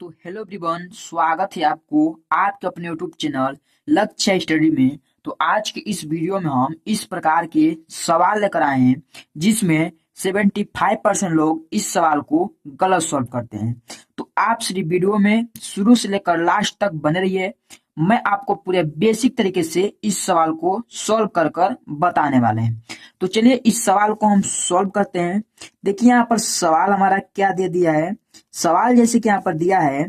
तो hello everyone, स्वागत है आपको आपके अपने यूट्यूब चैनल लक्ष्य स्टडी में। तो आज के इस वीडियो में हम इस प्रकार के सवाल लेकर आए हैं जिसमें 75% लोग इस सवाल को गलत सॉल्व करते हैं। तो आप सिर्फ वीडियो में शुरू से लेकर लास्ट तक बने रहिए। मैं आपको पूरे बेसिक तरीके से इस सवाल को सॉल्व कर कर बताने वाले हैं। तो चलिए इस सवाल को हम सॉल्व करते हैं। देखिए यहाँ पर सवाल हमारा क्या दे दिया है। सवाल जैसे कि यहाँ पर दिया है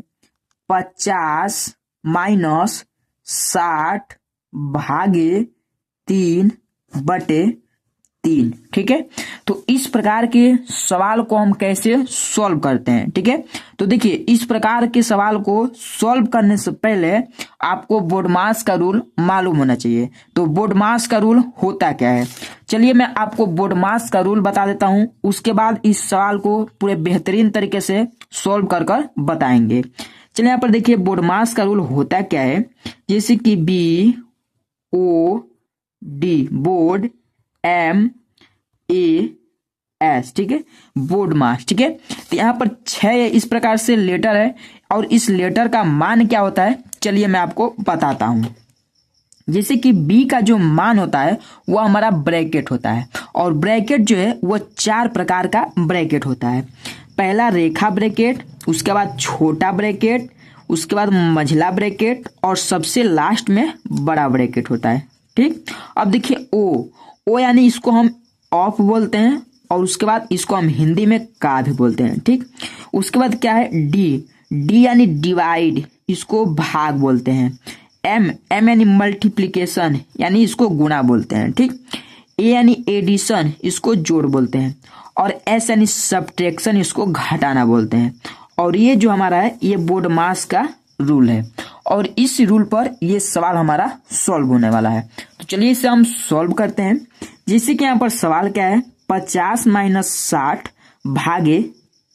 50 माइनस 60 भागे 3/3। ठीक है, तो इस प्रकार के सवाल को हम कैसे सॉल्व करते हैं। ठीक है, तो देखिए इस प्रकार के सवाल को सॉल्व करने से पहले आपको बोडमास का रूल मालूम होना चाहिए। तो बोडमास का रूल होता क्या है, चलिए मैं आपको बोडमास का रूल बता देता हूं, उसके बाद इस सवाल को पूरे बेहतरीन तरीके से सॉल्व कर कर बताएंगे। चलिए यहाँ पर देखिए बोडमास का रूल होता क्या है। जैसे कि BOD बोर्ड MAS, ठीक है, बोर्ड मास। ठीक है, तो यहाँ पर 6 इस प्रकार से लेटर है और इस लेटर का मान क्या होता है चलिए मैं आपको बताता हूं। जैसे कि B का जो मान होता है वो हमारा ब्रैकेट होता है, और ब्रैकेट जो है वो 4 प्रकार का ब्रैकेट होता है। पहला रेखा ब्रैकेट, उसके बाद छोटा ब्रैकेट, उसके बाद मझला ब्रैकेट और सबसे लास्ट में बड़ा ब्रैकेट होता है। ठीक, अब देखिए ओ यानी इसको हम ऑफ बोलते हैं, और उसके बाद इसको हम हिंदी में का भी बोलते हैं। ठीक, उसके बाद क्या है डी यानी डिवाइड, इसको भाग बोलते हैं। एम यानी मल्टीप्लिकेशन, यानी इसको गुणा बोलते हैं। ठीक, ए यानी एडिशन, इसको जोड़ बोलते हैं। और एस यानी सब्ट्रैक्शन, इसको घटाना बोलते हैं। और ये जो हमारा है ये बोडमास का रूल है, और इस रूल पर ये सवाल हमारा सॉल्व होने वाला है। तो चलिए इसे हम सॉल्व करते हैं। जैसे कि यहाँ पर सवाल क्या है, 50 माइनस 60 भागे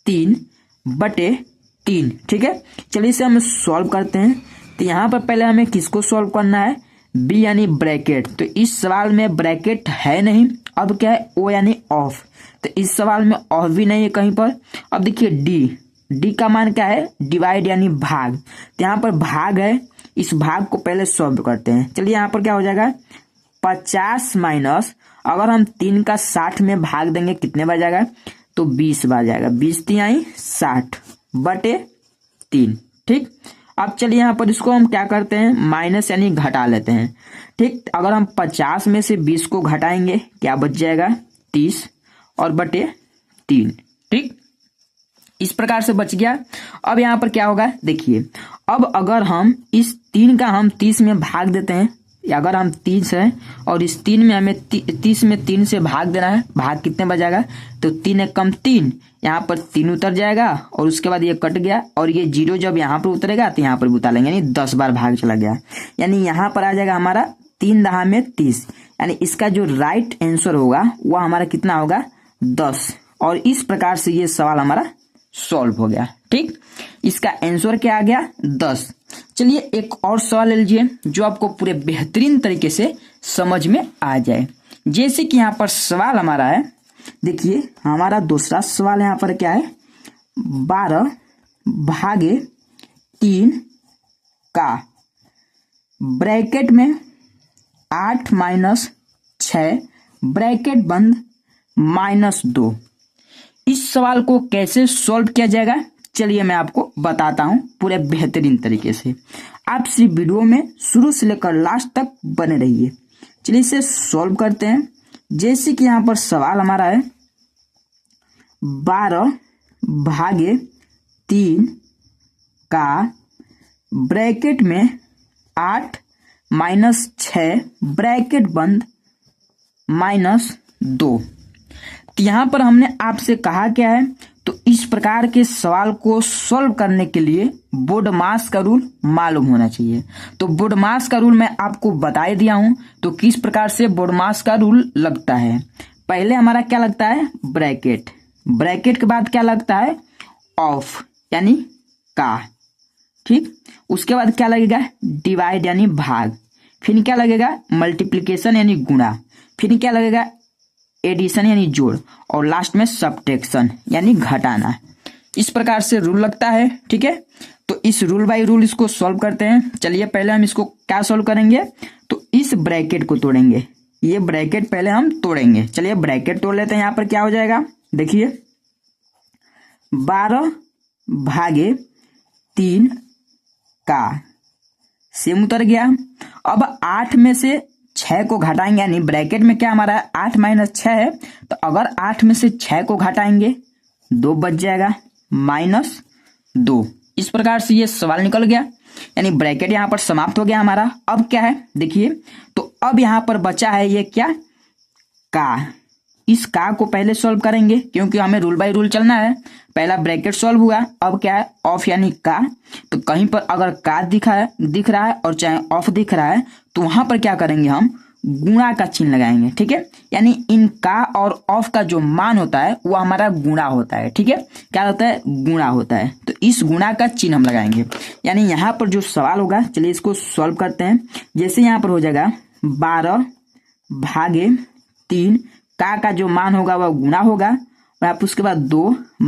3/3। ठीक है, चलिए इसे हम सॉल्व करते हैं। तो यहाँ पर पहले हमें किसको सॉल्व करना है, बी यानी ब्रैकेट। तो इस सवाल में ब्रैकेट है नहीं। अब क्या है, ओ यानी ऑफ, तो इस सवाल में ऑफ भी नहीं है कहीं पर। अब देखिए डी का मान क्या है, डिवाइड यानी भाग। तो यहाँ पर भाग है, इस भाग को पहले सॉल्व करते हैं। चलिए यहाँ पर क्या हो जाएगा, 50 माइनस, अगर हम 3 का 60 में भाग देंगे कितने बार जाएगा, तो 20 बार जाएगा। 20 3 60/3। ठीक, अब चलिए यहाँ पर इसको हम क्या करते हैं, माइनस यानी घटा लेते हैं। ठीक, अगर हम 50 में से 20 को घटाएंगे क्या बच जाएगा, 30 और /3। ठीक, इस प्रकार से बच गया। अब यहाँ पर क्या होगा, देखिए अब अगर हम इस 3 का हम 30 में भाग देते हैं, अगर हम 30 है और इस 3 में हमें 30 में 3 से भाग देना है, भाग कितने बजाएगा, तो 3 एक कम 3, यहाँ पर 3 उतर जाएगा और उसके बाद ये कट गया, और ये 0 जब यहाँ पर उतरेगा तो यहाँ पर भी उतारेंगे, यानी 10 बार भाग चला गया। यानी यहाँ पर आ जाएगा हमारा 3 दहा में 30, यानी इसका जो राइट आंसर होगा वह हमारा कितना होगा, 10। और इस प्रकार से ये सवाल हमारा सॉल्व हो गया। ठीक, इसका आंसर क्या आ गया, 10। चलिए एक और सवाल ले लीजिए जो आपको पूरे बेहतरीन तरीके से समझ में आ जाए। जैसे कि यहाँ पर सवाल हमारा है, देखिए हमारा दूसरा सवाल यहाँ पर क्या है, 12 भागे 3 का ब्रैकेट में 8 माइनस 6 ब्रैकेट बंद -2। इस सवाल को कैसे सॉल्व किया जाएगा चलिए मैं आपको बताता हूं पूरे बेहतरीन तरीके से। आप सिर्फ वीडियो में शुरू से लेकर लास्ट तक बने रहिए। चलिए इसे सॉल्व करते हैं। जैसे कि यहाँ पर सवाल हमारा है 12 भागे 3 का ब्रैकेट में 8 माइनस 6 ब्रैकेट बंद -2। तो यहाँ पर हमने आपसे कहा क्या है, तो इस प्रकार के सवाल को सॉल्व करने के लिए बोडमास का रूल मालूम होना चाहिए। तो बोडमास का रूल मैं आपको बता ही दिया हूं। तो किस प्रकार से बोडमास का रूल लगता है, पहले हमारा क्या लगता है, ब्रैकेट, ब्रैकेट के बाद क्या लगता है, ऑफ यानी का। ठीक, उसके बाद क्या लगेगा, डिवाइड यानी भाग, फिर क्या लगेगा, मल्टीप्लिकेशन यानी गुणा, फिर क्या लगेगा, एडिशन यानी जोड़, और लास्ट में सब्ट्रैक्शन यानी घटाना। इस प्रकार से रूल लगता है। ठीक है, तो इस रूल बाय रूल इसको सॉल्व करते हैं। चलिए पहले हम इसको क्या सॉल्व करेंगे, तो इस ब्रैकेट को तोड़ेंगे, ये ब्रैकेट पहले हम तोड़ेंगे। चलिए ब्रैकेट तोड़ लेते हैं। यहाँ पर क्या हो जाएगा, देखिए 12/3 का सेम उतर गया। अब 8 में से 6 को घटाएंगे, यानी ब्रैकेट में क्या हमारा 8 - 6 है, तो अगर 8 में से 6 को घटाएंगे 2 बच जाएगा -2। इस प्रकार से ये सवाल निकल गया, यानी ब्रैकेट यहाँ पर समाप्त हो गया हमारा। अब क्या है देखिए, तो अब यहाँ पर बचा है ये क्या, का। इस का को पहले सॉल्व करेंगे क्योंकि हमें रूल बाय रूल चलना है। पहला ब्रैकेट सॉल्व हुआ, अब क्या है ऑफ यानी का। तो कहीं पर अगर का दिख रहा है और चाहे ऑफ दिख रहा है तो वहां पर क्या करेंगे, हम गुणा का चिन्ह लगाएंगे, ठीक है। यानी इन का और ऑफ का जो मान होता है वो हमारा गुणा होता है, ठीक है। क्या होता है, गुणा होता है। तो इस गुणा का चिन्ह हम लगाएंगे, यानी यहाँ पर जो सवाल होगा, चलिए इसको सॉल्व करते हैं। जैसे यहाँ पर हो जाएगा 12/3 का जो मान होगा वह गुणा होगा, और आप उसके बाद 2 -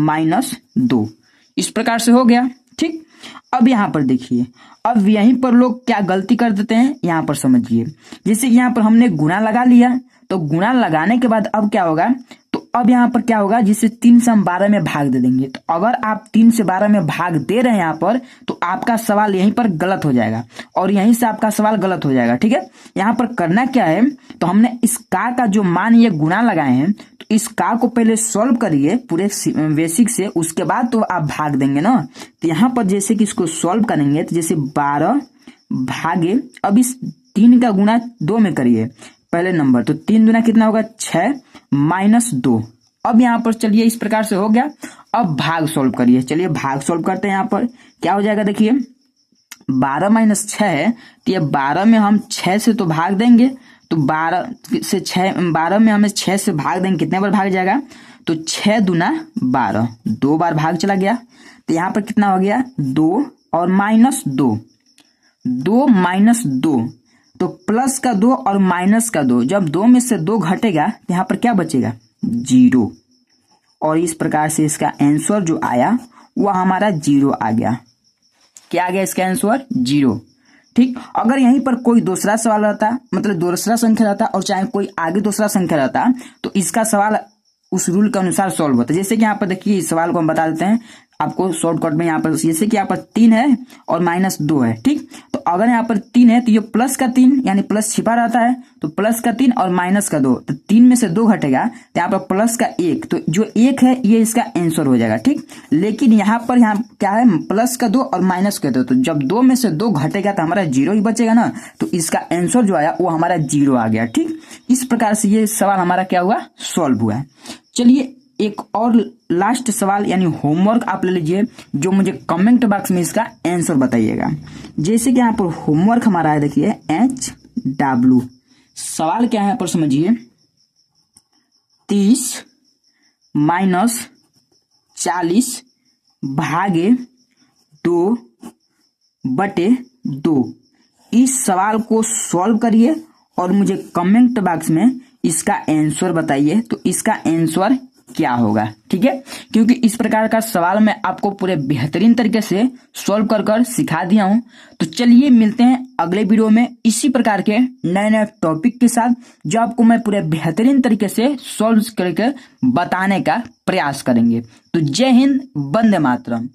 2 इस प्रकार से हो गया, ठीक। अब यहाँ पर देखिए, अब यहीं पर लोग क्या गलती कर देते हैं, यहाँ पर समझिए। जैसे यहाँ पर हमने गुणा लगा लिया, तो गुणा लगाने के बाद अब क्या होगा, तो अब यहाँ पर क्या होगा, जिसे 3 से हम 12 में भाग दे देंगे। तो अगर आप 3 से 12 में भाग दे रहे हैं यहाँ पर, तो आपका सवाल यहीं पर गलत हो जाएगा और यहीं से आपका सवाल गलत हो जाएगा, ठीक है। यहाँ पर करना क्या है, तो हमने इस का जो मान ये गुणा लगाए हैं, तो इस का को पहले सॉल्व करिए पूरे बेसिक से, उसके बाद तो आप भाग देंगे ना। तो यहाँ पर जैसे कि इसको सॉल्व करेंगे, तो जैसे 12 भागे, अब इस 3 का गुणा 2 में करिए पहले नंबर, तो 3 दूना कितना होगा 6 - 2। अब यहाँ पर चलिए इस प्रकार से हो गया। अब भाग सॉल्व करिए, चलिए भाग सॉल्व करते हैं। यहाँ पर क्या हो जाएगा, देखिए 12 - 6 है, तो ये 12 में हम 6 से तो भाग देंगे, तो 12 में हमें 6 से भाग देंगे, कितने बार भाग जाएगा, तो 6 दूना 12, 2 बार भाग चला गया। तो यहाँ पर कितना हो गया 2 और -2, 2 - 2, तो प्लस का 2 और माइनस का 2, जब 2 में से 2 घटेगा तो यहाँ पर क्या बचेगा 0, और इस प्रकार से इसका आंसर जो आया वह हमारा 0 आ गया। क्या आ गया इसका आंसर 0, ठीक। अगर यहीं पर कोई दूसरा सवाल रहता, मतलब दूसरा संख्या रहता और चाहे कोई आगे दूसरा संख्या रहता, तो इसका सवाल उस रूल के अनुसार सॉल्व होता। जैसे कि यहाँ पर देखिए इस सवाल को हम बता देते हैं आपको शॉर्टकट में। यहाँ पर जैसे कि यहाँ पर 3 है और -2 है, ठीक। तो अगर यहाँ पर 3 है तो ये प्लस का 3, यानी प्लस छिपा रहता है, तो प्लस का 3 और माइनस का 2, तो 3 में से 2 घटेगा, तो यहाँ पर प्लस का 1, तो जो 1 है ये इसका आंसर हो जाएगा, ठीक। लेकिन यहाँ पर क्या है, प्लस का 2 और माइनस का 2, तो जब 2 में से 2 घटेगा तो हमारा 0 ही बचेगा ना, तो इसका आंसर जो आया वो हमारा 0 आ गया, ठीक। इस प्रकार से ये सवाल हमारा क्या हुआ, सॉल्व हुआ। चलिए एक और लास्ट सवाल यानी होमवर्क आप ले लीजिए, जो मुझे कमेंट बॉक्स में इसका आंसर बताइएगा। जैसे कि यहाँ पर होमवर्क हमारा है, देखिए HW। सवाल क्या है यहाँ पर समझिए, 30 - 40 भागे 2/2। इस सवाल को सॉल्व करिए और मुझे कमेंट बॉक्स में इसका आंसर बताइए, तो इसका आंसर क्या होगा, ठीक है। क्योंकि इस प्रकार का सवाल मैं आपको पूरे बेहतरीन तरीके से सॉल्व कर सिखा दिया हूं। तो चलिए मिलते हैं अगले वीडियो में इसी प्रकार के नए टॉपिक के साथ, जो आपको मैं पूरे बेहतरीन तरीके से सॉल्व करके बताने का प्रयास करेंगे। तो जय हिंद, वंदे मातरम।